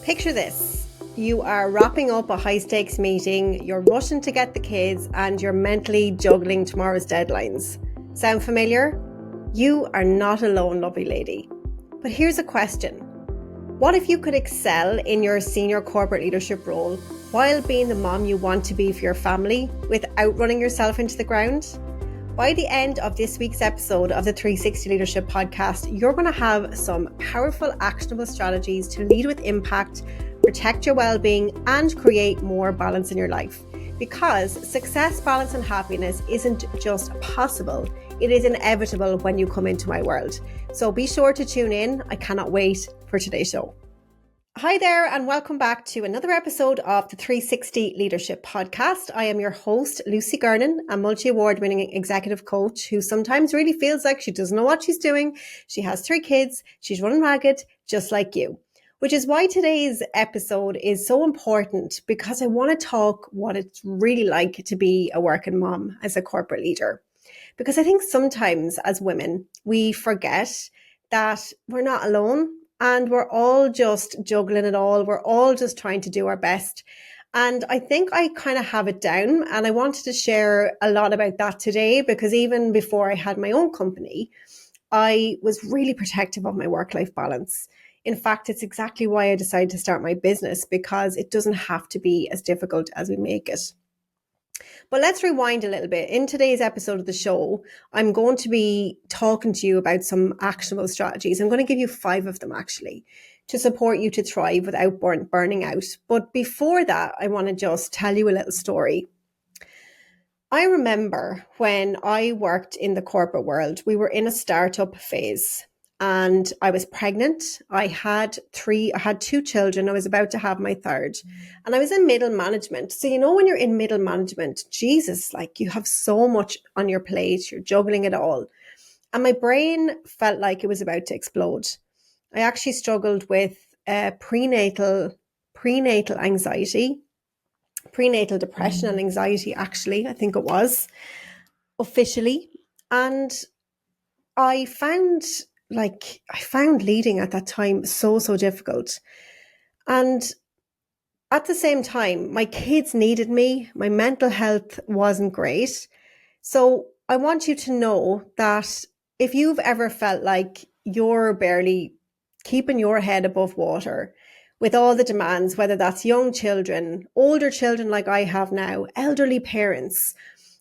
Picture this. You are wrapping up a high-stakes meeting, you're rushing to get the kids, and you're mentally juggling tomorrow's deadlines. Sound familiar? You are not alone, lovely lady. But here's a question. What if you could excel in your senior corporate leadership role while being the mom you want to be for your family without running yourself into the ground? By the end of this week's episode of the 360 LeadHERship Podcast, you're going to have some powerful, actionable strategies to lead with impact, protect your well-being, and create more balance in your life. Because success, balance, and happiness isn't just possible, it is inevitable when you come into my world. So be sure to tune in. I cannot wait for today's show. Hi there, and welcome back to another episode of the 360 LeadHERship Podcast. I am your host, Lucy Gernon, a multi-award winning executive coach who sometimes really feels like she doesn't know what she's doing. She has 3 kids, she's running ragged, just like you. Which is why today's episode is so important, because I want to talk what it's really like to be a working mom as a corporate leader. Because I think sometimes as women, we forget that we're not alone. And we're all just juggling it all. We're all just trying to do our best. And I think I kind of have it down. And I wanted to share a lot about that today, because even before I had my own company, I was really protective of my work-life balance. In fact, it's exactly why I decided to start my business, because it doesn't have to be as difficult as we make it. But let's rewind a little bit. In today's episode of the show, I'm going to be talking to you about some actionable strategies. I'm going to give you 5 of them actually to support you to thrive without burning out. But before that, I want to just tell you a little story. I remember when I worked in the corporate world, we were in a startup phase. And I was pregnant. I had 2 children. I was about to have my 3rd. And I was in middle management. So, when you're in middle management, Jesus, like you have so much on your plate. You're juggling it all. And my brain felt like it was about to explode. I actually struggled with prenatal anxiety, prenatal depression and anxiety, actually, I think it was, officially. And I found leading at that time so difficult. And at the same time, my kids needed me. My mental health wasn't great. So I want you to know that if you've ever felt like you're barely keeping your head above water with all the demands, whether that's young children, older children like I have now, elderly parents,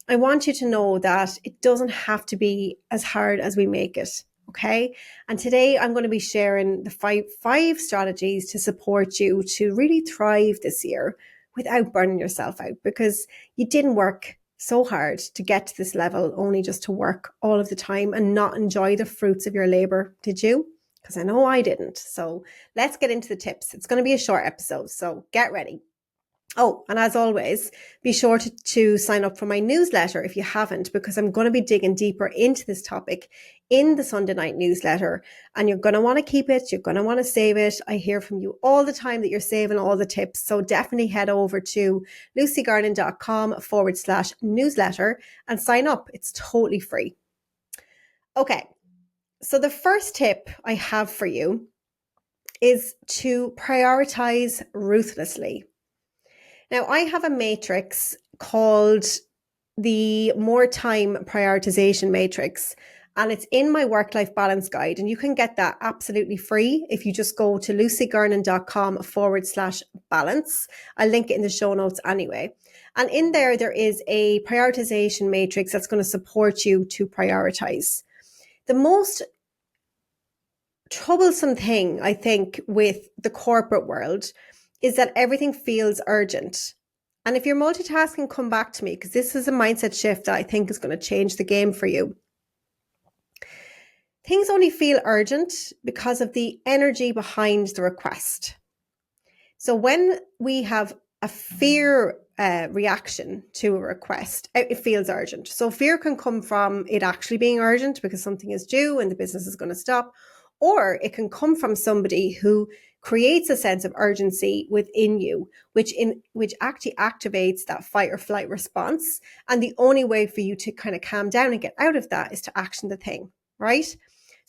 I want you to know that it doesn't have to be as hard as we make it. Okay. And today I'm going to be sharing the five strategies to support you to really thrive this year without burning yourself out, because you didn't work so hard to get to this level only just to work all of the time and not enjoy the fruits of your labor. Did you? Because I know I didn't. So let's get into the tips. It's going to be a short episode, so get ready. Oh, and as always, be sure to sign up for my newsletter if you haven't, because I'm going to be digging deeper into this topic in the Sunday night newsletter, and you're going to want to keep it. You're going to want to save it. I hear from you all the time that you're saving all the tips. So definitely head over to lucygarnon.com/newsletter and sign up. It's totally free. Okay. So the first tip I have for you is to prioritize ruthlessly. Now, I have a matrix called the More Time Prioritization Matrix, and it's in my work-life balance guide. And you can get that absolutely free if you just go to lucygarnon.com/balance. I'll link it in the show notes anyway. And in there is a prioritization matrix that's going to support you to prioritize. The most troublesome thing, I think, with the corporate world is that everything feels urgent. And if you're multitasking, come back to me, because this is a mindset shift that I think is going to change the game for you. Things only feel urgent because of the energy behind the request. So when we have a fear reaction to a request, it feels urgent. So fear can come from it actually being urgent because something is due and the business is going to stop, or it can come from somebody who creates a sense of urgency within you, which actually activates that fight or flight response. And the only way for you to kind of calm down and get out of that is to action the thing, right?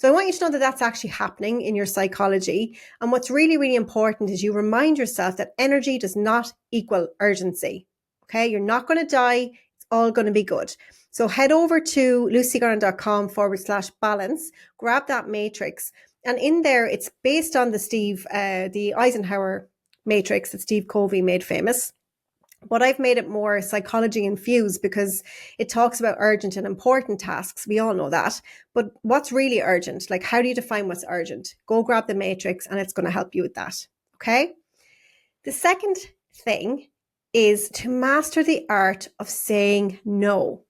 So I want you to know that that's actually happening in your psychology. And what's really, really important is you remind yourself that energy does not equal urgency. Okay, you're not going to die. It's all going to be good. So head over to lucygernon.com/balance, grab that matrix. And in there, it's based on the Eisenhower matrix that Steve Covey made famous. But I've made it more psychology infused because it talks about urgent and important tasks. We all know that. But what's really urgent? Like, how do you define what's urgent? Go grab the matrix and it's going to help you with that. Okay. The second thing is to master the art of saying no.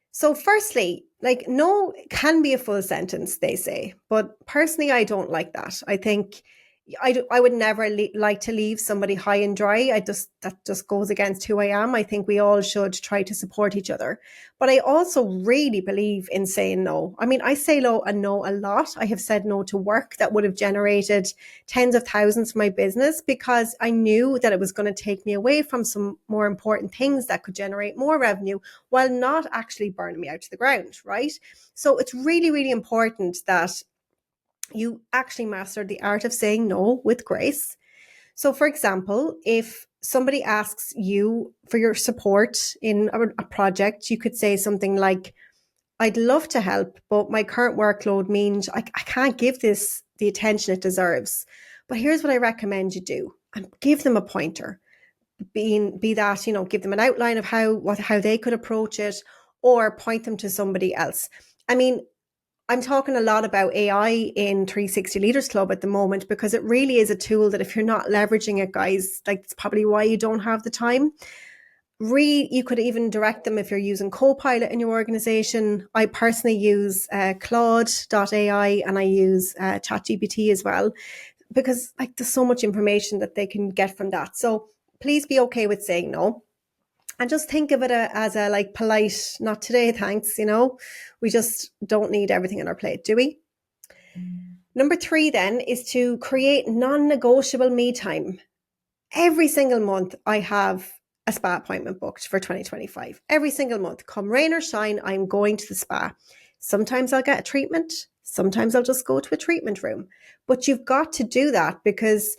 So firstly, like, no can be a full sentence, they say. But personally, I don't like that. I think I would never like to leave somebody high and dry. That just goes against who I am. I think we all should try to support each other. But I also really believe in saying no. I mean, I say no a lot. I have said no to work that would have generated tens of thousands for my business because I knew that it was going to take me away from some more important things that could generate more revenue while not actually burning me out to the ground, right? So it's really, really important that you actually master the art of saying no with grace. So, for example, if somebody asks you for your support in a project, you could say something like, I'd love to help, but my current workload means I can't give this the attention it deserves. But here's what I recommend you do, and give them a pointer. Be that, give them an outline of how they could approach it, or point them to somebody else. I mean, I'm talking a lot about AI in 360 Leaders Club at the moment because it really is a tool that if you're not leveraging it, guys, like, it's probably why you don't have the time. You could even direct them if you're using Copilot in your organization. I personally use Claude.ai and I use ChatGPT as well because, like, there's so much information that they can get from that. So please be okay with saying no. And just think of it as a like polite, not today, thanks, We just don't need everything on our plate, do we? Number 3 then is to create non-negotiable me time. Every single month I have a spa appointment booked for 2025. Every single month, come rain or shine, I'm going to the spa. Sometimes I'll get a treatment. Sometimes I'll just go to a treatment room. But you've got to do that because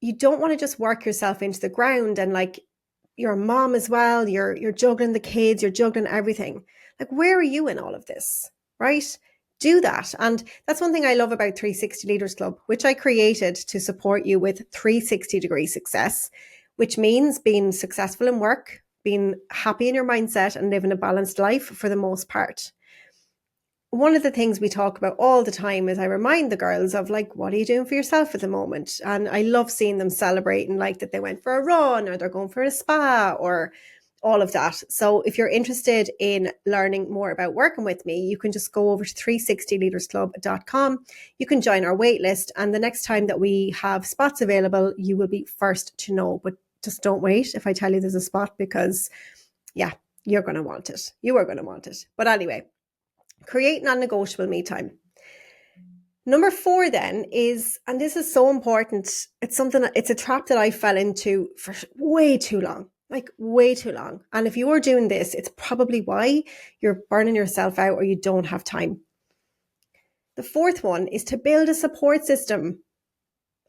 you don't want to just work yourself into the ground and, like, you're a mom as well, you're juggling the kids, you're juggling everything. Like, where are you in all of this, right? Do that. And that's one thing I love about 360 Leaders Club, which I created to support you with 360-degree success, which means being successful in work, being happy in your mindset, and living a balanced life for the most part. One of the things we talk about all the time is I remind the girls of, like, what are you doing for yourself at the moment? And I love seeing them celebrating, like, that they went for a run or they're going for a spa or all of that. So if you're interested in learning more about working with me, you can just go over to 360leadersclub.com. You can join our wait list. And the next time that we have spots available, you will be first to know. But just don't wait if I tell you there's a spot because, yeah, you're going to want it. You are going to want it. But anyway, create non-negotiable me time. Number 4 then is, and this is so important, it's a trap that I fell into for way too long, like way too long. And if you are doing this, it's probably why you're burning yourself out or you don't have time. The 4th one is to build a support system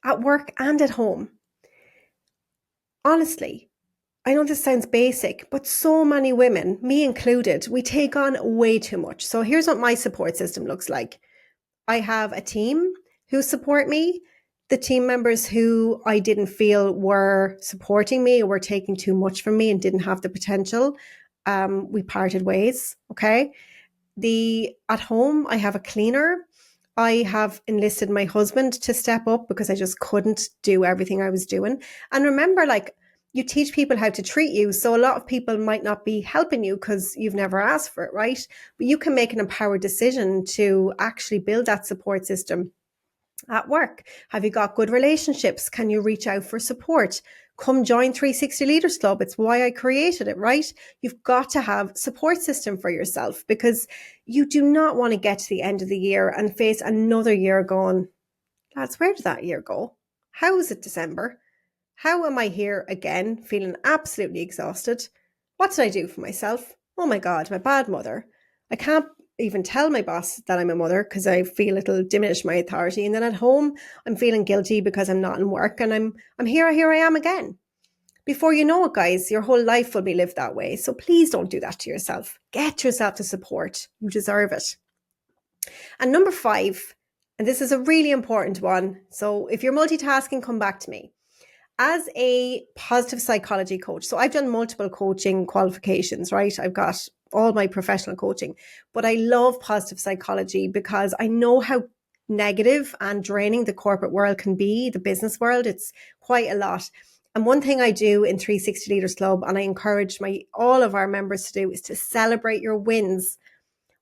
at work and at home. Honestly, I know this sounds basic, but so many women, me included, we take on way too much. So here's what my support system looks like. I have a team who support me. The team members who I didn't feel were supporting me or were taking too much from me and didn't have the potential, we parted ways, okay? At home, I have a cleaner. I have enlisted my husband to step up because I just couldn't do everything I was doing. And remember, like, you teach people how to treat you. So a lot of people might not be helping you because you've never asked for it, right? But you can make an empowered decision to actually build that support system at work. Have you got good relationships? Can you reach out for support? Come join 360 Leaders Club. It's why I created it, right? You've got to have a support system for yourself because you do not want to get to the end of the year and face another year going, lads, where did that year go? How is it December? How am I here again, feeling absolutely exhausted? What did I do for myself? Oh my God, I'm a bad mother. I can't even tell my boss that I'm a mother because I feel it'll diminish my authority. And then at home, I'm feeling guilty because I'm not in work and here I am again. Before you know it, guys, your whole life will be lived that way. So please don't do that to yourself. Get yourself the support. You deserve it. And number 5, and this is a really important one. So if you're multitasking, come back to me. As a positive psychology coach, so I've done multiple coaching qualifications, right? I've got all my professional coaching, but I love positive psychology because I know how negative and draining the corporate world can be, the business world. It's quite a lot. And one thing I do in 360 Leaders Club, and I encourage all of our members to do, is to celebrate your wins.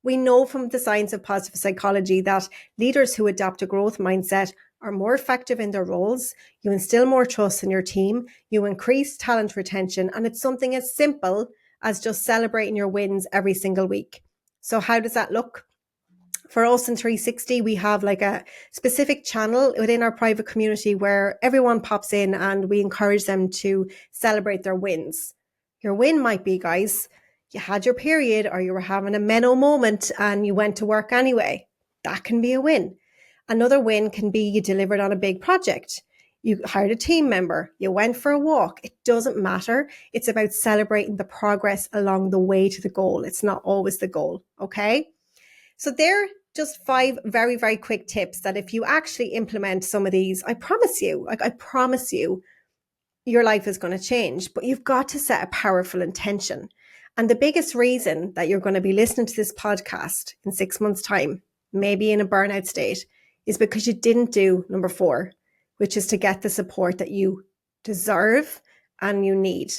We know from the science of positive psychology that leaders who adopt a growth mindset are more effective in their roles. You instill more trust in your team, you increase talent retention, and it's something as simple as just celebrating your wins every single week. So how does that look? For us in 360, we have like a specific channel within our private community where everyone pops in and we encourage them to celebrate their wins. Your win might be, guys, you had your period or you were having a menno moment and you went to work anyway. That can be a win. Another win can be you delivered on a big project. You hired a team member. You went for a walk. It doesn't matter. It's about celebrating the progress along the way to the goal. It's not always the goal. Okay. So they're just 5 very, very quick tips that if you actually implement some of these, I promise you, your life is going to change, but you've got to set a powerful intention. And the biggest reason that you're going to be listening to this podcast in 6 months' time, maybe in a burnout state, is because you didn't do number 4, which is to get the support that you deserve and you need.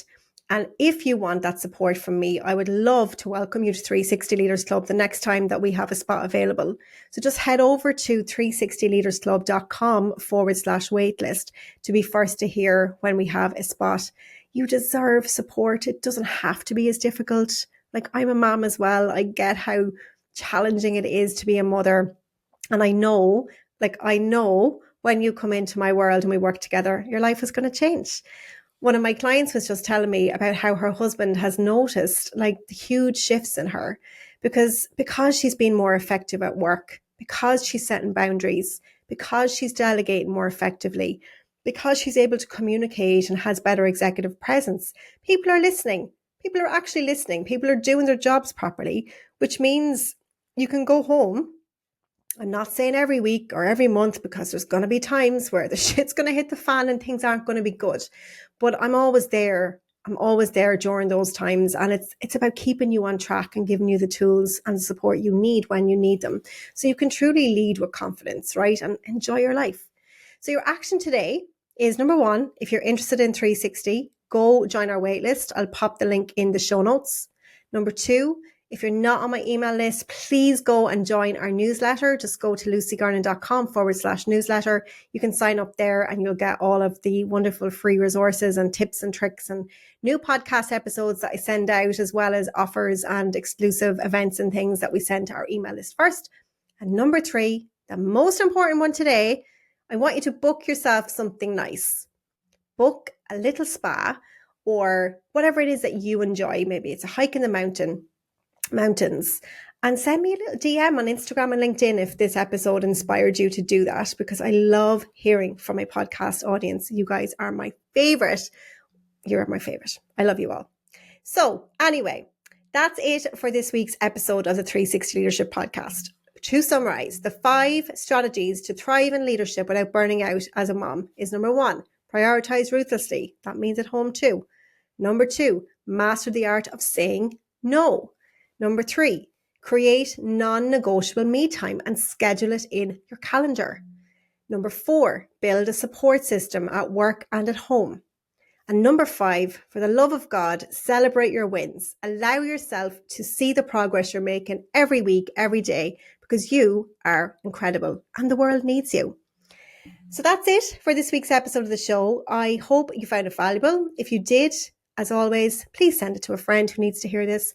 And if you want that support from me, I would love to welcome you to 360 Leaders Club the next time that we have a spot available. So just head over to 360leadersclub.com/waitlist to be first to hear when we have a spot. You deserve support. It doesn't have to be as difficult. Like, I'm a mom as well. I get how challenging it is to be a mother. And I know when you come into my world and we work together, your life is going to change. One of my clients was just telling me about how her husband has noticed like the huge shifts in her because she's been more effective at work, because she's setting boundaries, because she's delegating more effectively, because she's able to communicate and has better executive presence. People are listening. People are actually listening. People are doing their jobs properly, which means you can go home. I'm not saying every week or every month, because there's going to be times where the shit's going to hit the fan and things aren't going to be good. But I'm always there. I'm always there during those times. And it's about keeping you on track and giving you the tools and the support you need when you need them. So you can truly lead with confidence, right? And enjoy your life. So your action today is, number 1, if you're interested in 360, go join our waitlist. I'll pop the link in the show notes. Number 2, if you're not on my email list, please go and join our newsletter. Just go to lucygernon.com/newsletter. You can sign up there and you'll get all of the wonderful free resources and tips and tricks and new podcast episodes that I send out, as well as offers and exclusive events and things that we send to our email list first. And number 3, the most important one today, I want you to book yourself something nice. Book a little spa or whatever it is that you enjoy. Maybe it's a hike in the mountains, and send me a little DM on Instagram and LinkedIn if this episode inspired you to do that, because I love hearing from my podcast audience. You guys are my favorite. You're my favorite. I love you all. So anyway, that's it for this week's episode of the 360 Leadership Podcast. To summarize, the 5 strategies to thrive in leadership without burning out as a mom is: number 1, prioritise ruthlessly. That means at home too. Number 2, master the art of saying no. Number 3, create non-negotiable me time and schedule it in your calendar. Number 4, build a support system at work and at home. And number 5, for the love of God, celebrate your wins. Allow yourself to see the progress you're making every week, every day, because you are incredible and the world needs you. So that's it for this week's episode of the show. I hope you found it valuable. If you did, as always, please send it to a friend who needs to hear this.